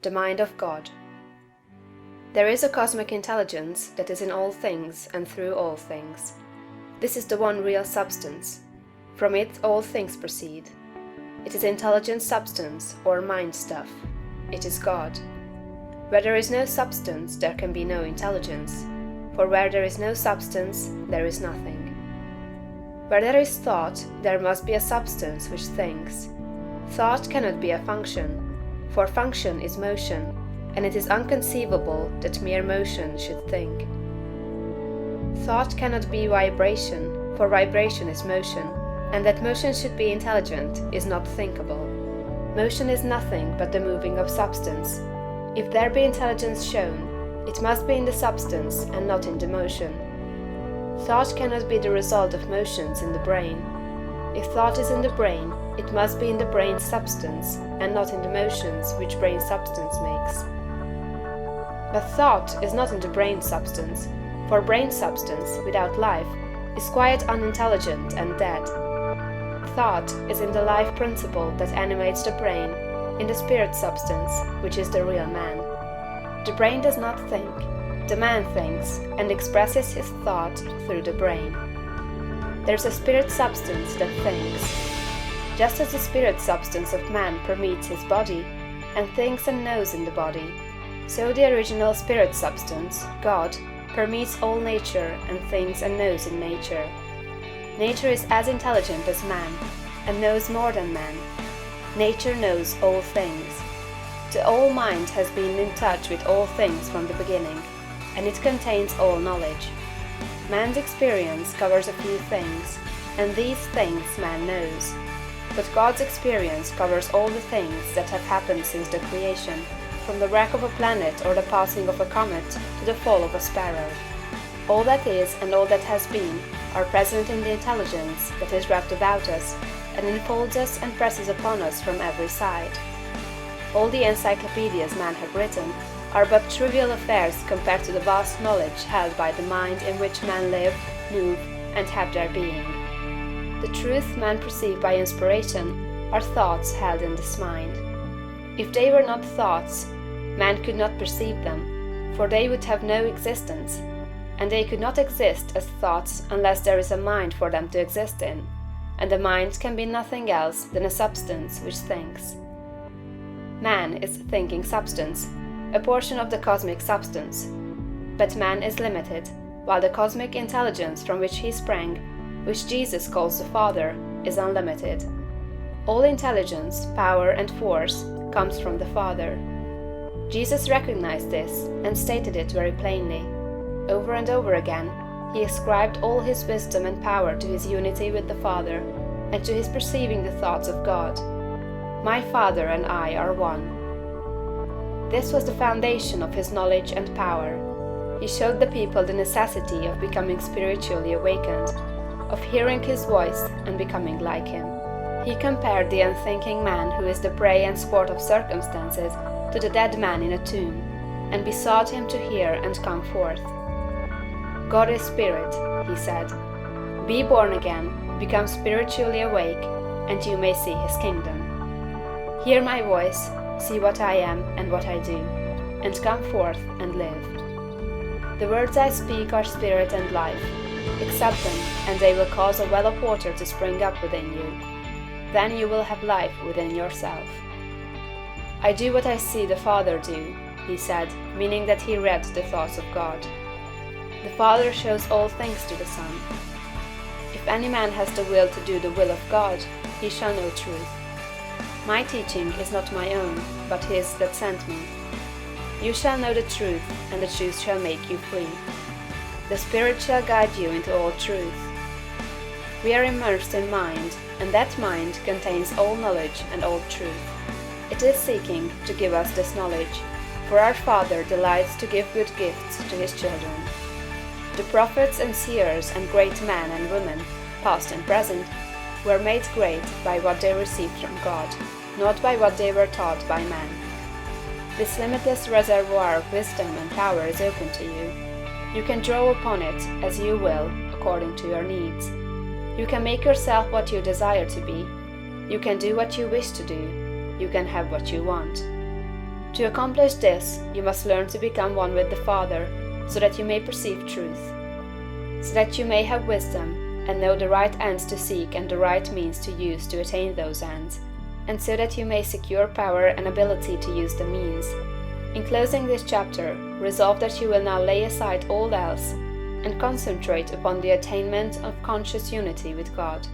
the mind of God. There is a cosmic intelligence that is in all things and through all things. This is the one real substance. From it all things proceed. It is intelligent substance or mind stuff. It is God. Where there is no substance, there can be no intelligence, for where there is no substance, there is nothing. Where there is thought, there must be a substance which thinks. Thought cannot be a function, for function is motion, and it is inconceivable that mere motion should think. Thought cannot be vibration, for vibration is motion, and that motion should be intelligent is not thinkable. Motion is nothing but the moving of substance. If there be intelligence shown, it must be in the substance and not in the motion. Thought cannot be the result of motions in the brain. If thought is in the brain, it must be in the brain's substance and not in the motions which brain substance makes. But thought is not in the brain substance, for brain substance, without life, is quite unintelligent and dead. Thought is in the life principle that animates the brain, in the spirit substance, which is the real man. The brain does not think. The man thinks and expresses his thought through the brain. There is a spirit substance that thinks. Just as the spirit substance of man permeates his body, and thinks and knows in the body, so the original spirit substance, God, permeates all nature and thinks and knows in nature. Nature is as intelligent as man, and knows more than man. Nature knows all things. The all mind has been in touch with all things from the beginning, and it contains all knowledge. Man's experience covers a few things, and these things man knows. But God's experience covers all the things that have happened since the creation, from the wreck of a planet or the passing of a comet to the fall of a sparrow. All that is and all that has been are present in the intelligence that is wrapped about us and enfolds us and presses upon us from every side. All the encyclopedias man have written are but trivial affairs compared to the vast knowledge held by the mind in which men live, move, and have their being. The truth men perceive by inspiration are thoughts held in this mind. If they were not thoughts, man could not perceive them, for they would have no existence, and they could not exist as thoughts unless there is a mind for them to exist in, and the mind can be nothing else than a substance which thinks. Man is thinking substance, a portion of the cosmic substance. But man is limited, while the cosmic intelligence from which he sprang, which Jesus calls the Father, is unlimited. All intelligence, power, and force comes from the Father. Jesus recognized this and stated it very plainly. Over and over again, he ascribed all his wisdom and power to his unity with the Father, and to his perceiving the thoughts of God. My Father and I are one. This was the foundation of his knowledge and power. He showed the people the necessity of becoming spiritually awakened, of hearing his voice and becoming like him. He compared the unthinking man who is the prey and sport of circumstances to the dead man in a tomb, and besought him to hear and come forth. God is spirit, he said. Be born again, become spiritually awake, and you may see his kingdom. Hear my voice, see what I am and what I do, and come forth and live. The words I speak are spirit and life. Accept them, and they will cause a well of water to spring up within you. Then you will have life within yourself. I do what I see the Father do, he said, meaning that he read the thoughts of God. The Father shows all things to the Son. If any man has the will to do the will of God, he shall know truth. My teaching is not my own, but his that sent me. You shall know the truth, and the truth shall make you free. The Spirit shall guide you into all truth. We are immersed in mind, and that mind contains all knowledge and all truth. It is seeking to give us this knowledge, for our Father delights to give good gifts to his children. The prophets and seers and great men and women, past and present, were made great by what they received from God, not by what they were taught by man. This limitless reservoir of wisdom and power is open to you. You can draw upon it as you will, according to your needs. You can make yourself what you desire to be. You can do what you wish to do. You can have what you want. To accomplish this, you must learn to become one with the Father, so that you may perceive truth, so that you may have wisdom, and know the right ends to seek and the right means to use to attain those ends, and so that you may secure power and ability to use the means. In closing this chapter, resolve that you will now lay aside all else, and concentrate upon the attainment of conscious unity with God.